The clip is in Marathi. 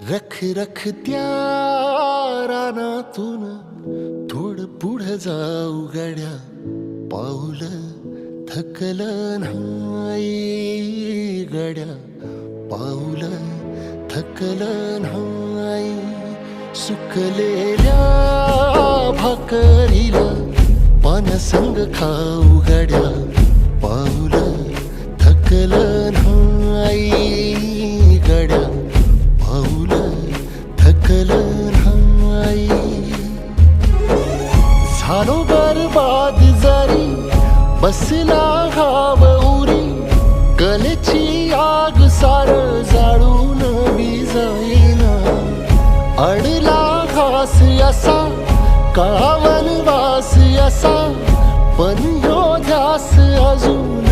रख रख त्या रानातून थोडं पुढं जाऊ गड्या, पाऊल थकलं नाही गड्या, पाऊल थकलं नाही. सुकलेल्या भाकरीला पानसंग खाऊ गड्या, पाऊल थकलं नाही गड्या, पाऊल थकलं नाही. झालो बरबाद जरी बसला घाव उरी, कलेची आग सार जाळून विजाईना. अडला घास असा काळा वनवास असा, पण ह्यो ध्यास अजून